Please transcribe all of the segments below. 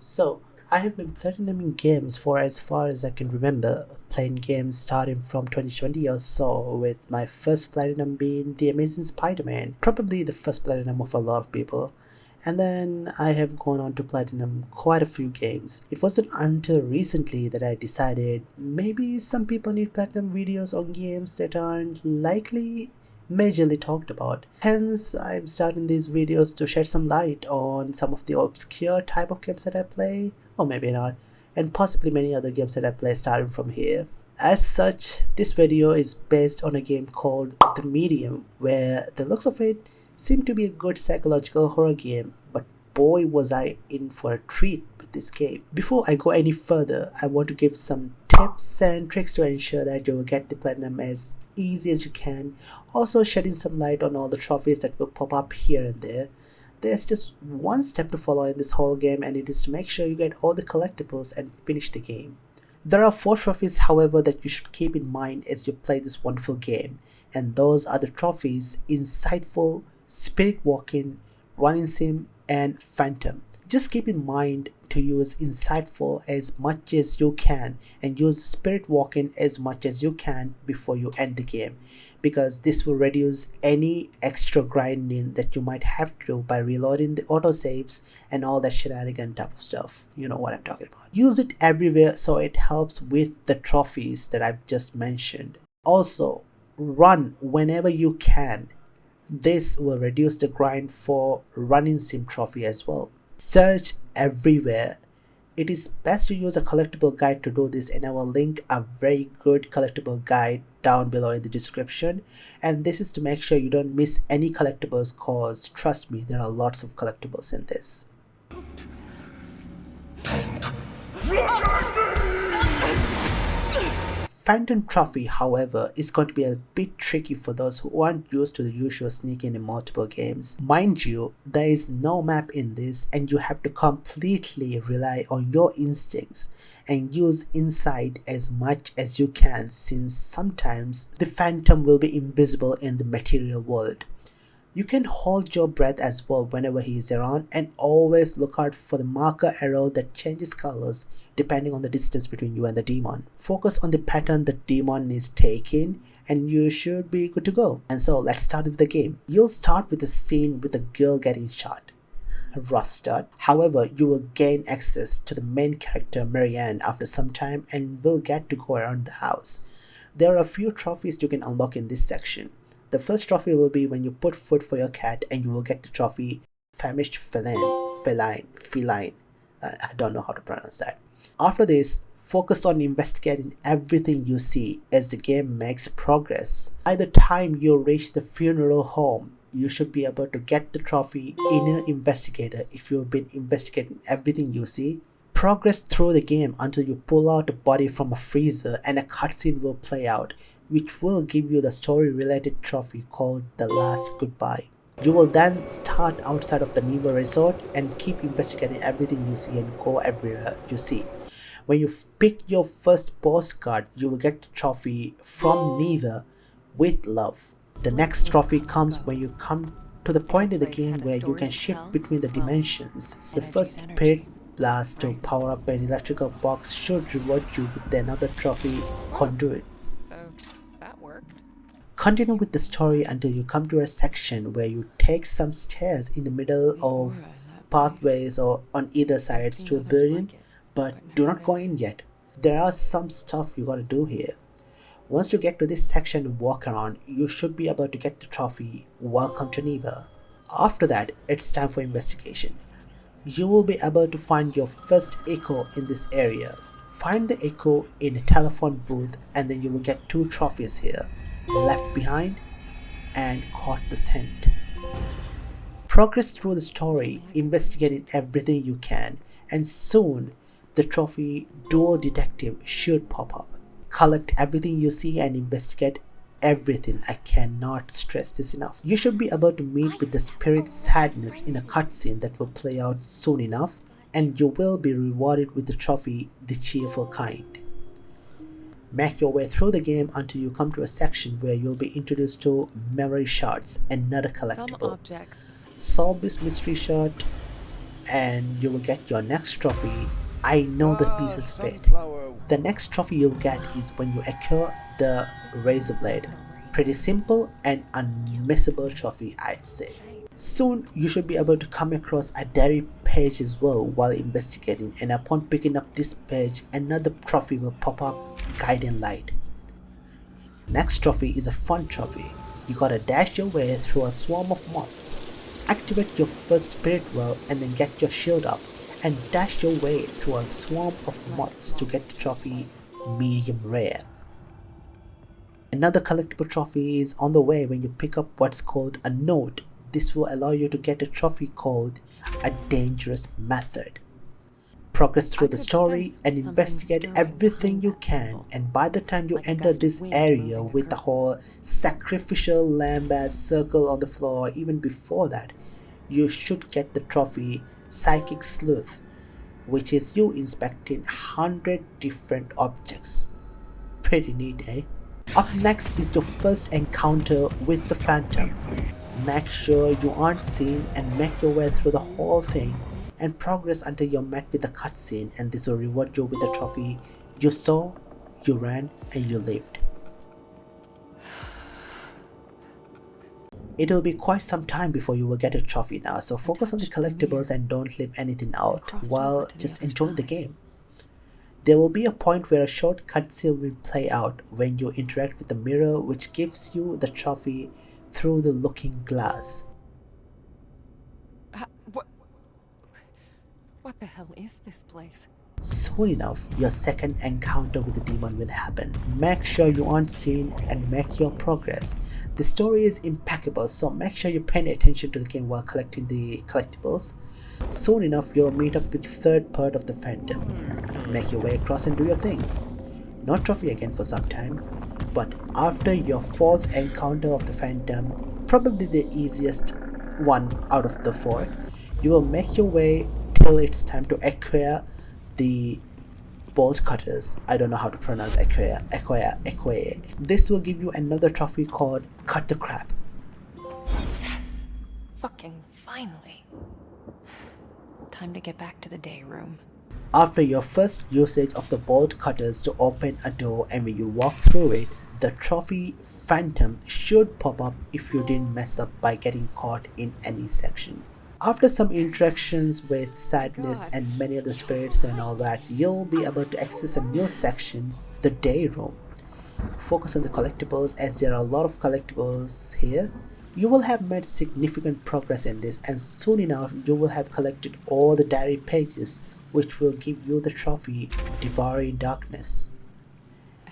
So, I have been platinuming games for as far as I can remember, playing games starting from 2020 or so, with my first platinum being The Amazing Spider-Man, probably the first platinum of a lot of people. And then I have gone on to platinum quite a few games. It wasn't until recently that I decided maybe some people need platinum videos on games that aren't likely majorly talked about. Hence, I'm starting these videos to shed some light on some of the obscure type of games that I play, or maybe not, and possibly many other games that I play starting from here. As such, this video is based on a game called The Medium, where the looks of it seemed to be a good psychological horror game, but boy was I in for a treat with this game. Before I go any further, I want to give some tips and tricks to ensure that you will get the platinum as easy as you can, also shedding some light on all the trophies that will pop up here and there. There's just one step to follow in this whole game, and it is to make sure you get all the collectibles and finish the game. There are 4 trophies, however, that you should keep in mind as you play this wonderful game, and those are the trophies Insightful, Spirit Walking, Running Sim, and Phantom. Just keep in mind to use Insightful as much as you can and use the Spirit Walking as much as you can before you end the game, because this will reduce any extra grinding that you might have to do by reloading the autosaves and all that shenanigan type of stuff. You know what I'm talking about. Use it everywhere so it helps with the trophies that I've just mentioned. Also, run whenever you can. This will reduce the grind for Running Sim trophy as well. Search everywhere. It is best to use a collectible guide to do this, and I will link a very good collectible guide down below in the description. And this is to make sure you don't miss any collectibles, cause trust me, there are lots of collectibles in this. Phantom Trophy, however, is going to be a bit tricky for those who aren't used to the usual sneaking in multiple games. Mind you, there is no map in this, and you have to completely rely on your instincts and use insight as much as you can, since sometimes the Phantom will be invisible in the material world. You can hold your breath as well whenever he is around, and always look out for the marker arrow that changes colors depending on the distance between you and the demon. Focus on the pattern the demon is taking and you should be good to go. And so let's start with the game. You'll start with a scene with a girl getting shot. A rough start. However, you will gain access to the main character Marianne after some time and will get to go around the house. There are a few trophies you can unlock in this section. The first trophy will be when you put food for your cat, and you will get the trophy Famished Feline. I don't know how to pronounce that. After this, focus on investigating everything you see as the game makes progress. By the time you reach the funeral home, you should be able to get the trophy Inner Investigator if you've been investigating everything you see. Progress through the game until you pull out a body from a freezer and a cutscene will play out, which will give you the story related trophy called The Last Goodbye. You will then start outside of the Neva resort and keep investigating everything you see and go everywhere you see. When you pick your first postcard, you will get the trophy From Neva with Love. The next trophy comes when you come to the point in the game where you can shift between the dimensions. The first Spirit Blast to power up an electrical box should reward you with another trophy, Conduit. So that worked. Continue with the story until you come to a section where you take some stairs in the middle of pathways or on either sides to a building, but do not go in yet. There are some stuff you gotta do here. Once you get to this section and walk around, you should be able to get the trophy Welcome to Neva. After that, it's time for investigation. You will be able to find your first echo in this area. Find the echo in a telephone booth, and then you will get 2 trophies here, Left Behind and Caught the Scent. Progress through the story, investigating everything you can, and soon the trophy Dual Detective should pop up. Collect everything you see and investigate everything. I cannot stress this enough. You should be able to meet with the Spirit Sadness in a cutscene that will play out soon enough, and you will be rewarded with the trophy The Cheerful Kind. Make your way through the game until you come to a section where you'll be introduced to Memory Shards, another collectible. Solve this mystery shard and you will get your next trophy. I know the pieces fit. Sunflower. The next trophy you'll get is when you acquire the razor blade. Pretty simple and unmissable trophy, I'd say. Soon you should be able to come across a diary page as well while investigating, and upon picking up this page another trophy will pop up, guiding light. Next trophy is a fun trophy. You gotta dash your way through a swarm of moths. Activate your first spirit well and then get your shield up and dash your way through a swarm of moths to get the trophy medium rare. Another collectible trophy is on the way when you pick up what's called a node. This will allow you to get a trophy called a dangerous method. Progress through the story and investigate everything you can, and by the time you enter this area with the whole sacrificial lamb as circle on the floor, even before that, you should get the trophy Psychic Sleuth, which is you inspecting 100 different objects. Pretty neat, eh? Up next is the first encounter with the Phantom. Make sure you aren't seen and make your way through the whole thing and progress until you're met with a cutscene, and this will reward you with the trophy you saw, you ran, and you lived. It will be quite some time before you will get a trophy now, so focus on the collectibles and don't leave anything out while just enjoying the game. There will be a point where a short cutscene will play out when you interact with the mirror, which gives you the trophy through the looking glass. What the hell is this place? Soon enough, your second encounter with the demon will happen. Make sure you aren't seen and make your progress. The story is impeccable, so make sure you're paying attention to the game while collecting the collectibles. Soon enough, you'll meet up with the third part of the Phantom. Make your way across and do your thing. No trophy again for some time, but after your fourth encounter of the Phantom, probably the easiest one out of the four, you will make your way till it's time to acquire the bolt cutters. I don't know how to pronounce acquire. This will give you another trophy called Cut the Crap. Yes! Fucking finally. Time to get back to the day room. After your first usage of the bolt cutters to open a door, and when you walk through it, the trophy Phantom should pop up if you didn't mess up by getting caught in any section. After some interactions with Sadness and many other spirits and all that, you'll be able to access a new section, the day room. Focus on the collectibles as there are a lot of collectibles here. You will have made significant progress in this, and soon enough you will have collected all the diary pages, which will give you the trophy Devouring Darkness.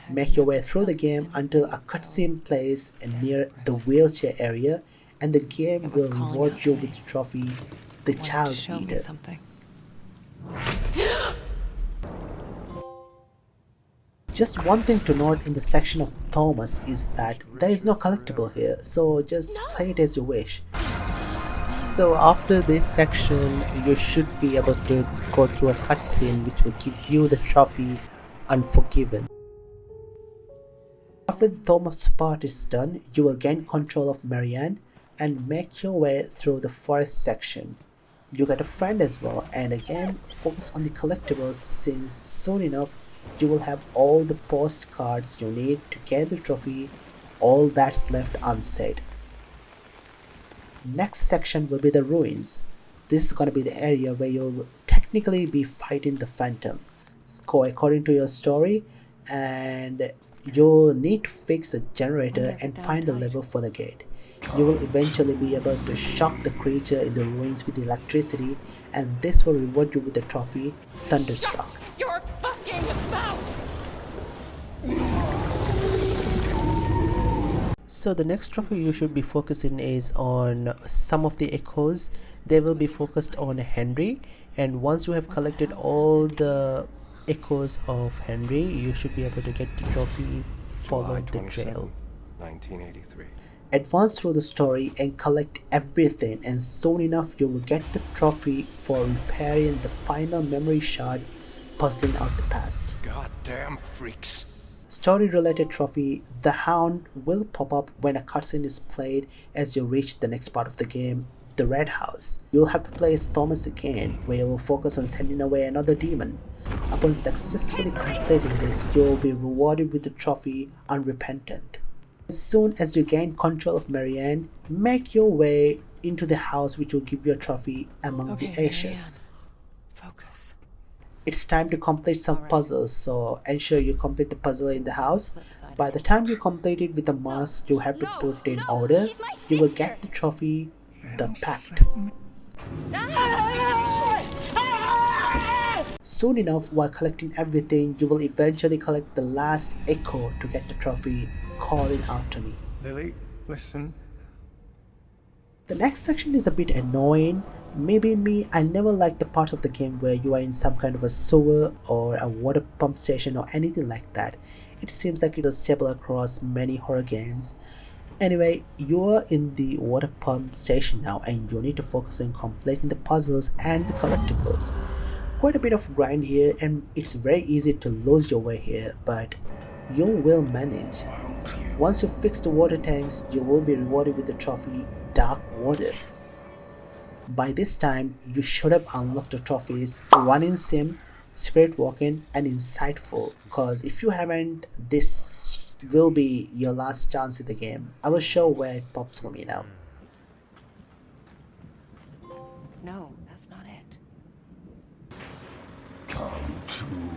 Make your way through the game until a cutscene plays near the wheelchair area, and the game will reward you with the trophy The Child Eater. Just one thing to note in the section of Thomas is that there is no collectible here, so just play it as you wish. So after this section, you should be able to go through a cutscene which will give you the trophy Unforgiven. After the Thomas part is done, you will gain control of Marianne and make your way through the forest section. You get a friend as well, and again focus on the collectibles since soon enough you will have all the postcards you need to get the trophy, all that's left unsaid. Next section will be the ruins. This is going to be the area where you'll technically be fighting the Phantom. Go according to your story, and you'll need to fix a generator and find a lever for the gate. You will eventually be able to shock the creature in the ruins with electricity, and this will reward you with the trophy Thunderstruck. You're fucking about! So the next trophy you should be focusing is on some of the echoes. They will be focused on Henry, and once you have collected all the echoes of Henry, you should be able to get the trophy Follow the Trail. 1983. Advance through the story and collect everything, and soon enough you will get the trophy for repairing the final memory shard, puzzling out the past. Goddamn freaks. Story related trophy The Hound will pop up when a cutscene is played as you reach the next part of the game, the the red house. You'll have to play as Thomas again, where you will focus on sending away another demon. Upon successfully completing this, you'll be rewarded with the trophy Unrepentant. As soon as you gain control of Marianne, make your way into the house which will give you a trophy Among the Ashes. Focus. It's time to complete some puzzles, so ensure you complete the puzzle in the house. By the time you complete it with the mask you have to put in order, you will get the trophy The Pact. Soon enough, while collecting everything, you will eventually collect the last echo to get the trophy Calling Out to Me. Lily, listen. The next section is a bit annoying. Maybe me, I never liked the parts of the game where you are in some kind of a sewer or a water pump station or anything like that. It seems like it is stable across many horror games. Anyway, you are in the water pump station now and you need to focus on completing the puzzles and the collectibles. Quite a bit of grind here and it's very easy to lose your way here, but you will manage. Once you fix the water tanks, you will be rewarded with the trophy Dark Water. By this time, you should have unlocked the trophies Running Sim, Spirit Walking and Insightful, cause if you haven't, this will be your last chance in the game. I will show where it pops for me now. No, that's not it. Come to me.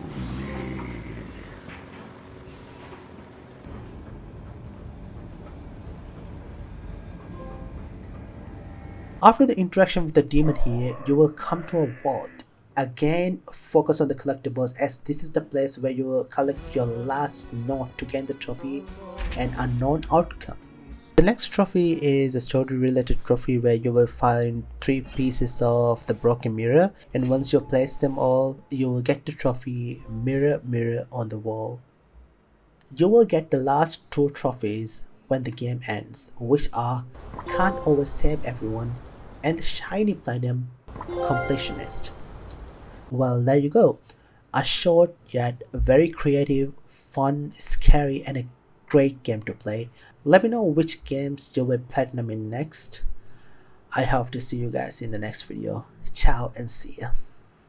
After the interaction with the demon here, you will come to a vault. Again, focus on the collectibles as this is the place where you will collect your last note to gain the trophy and Unknown Outcome. The next trophy is a story related trophy where you will find 3 pieces of the broken mirror, and once you place them all, you will get the trophy Mirror Mirror on the Wall. You will get the last 2 trophies when the game ends, which are Can't Always Save Everyone and the Shiny Platinum Completionist. Well, there you go. A short yet very creative, fun, scary and a great game to play. Let me know which games you will platinum in next. I hope to see you guys in the next video. Ciao and see ya.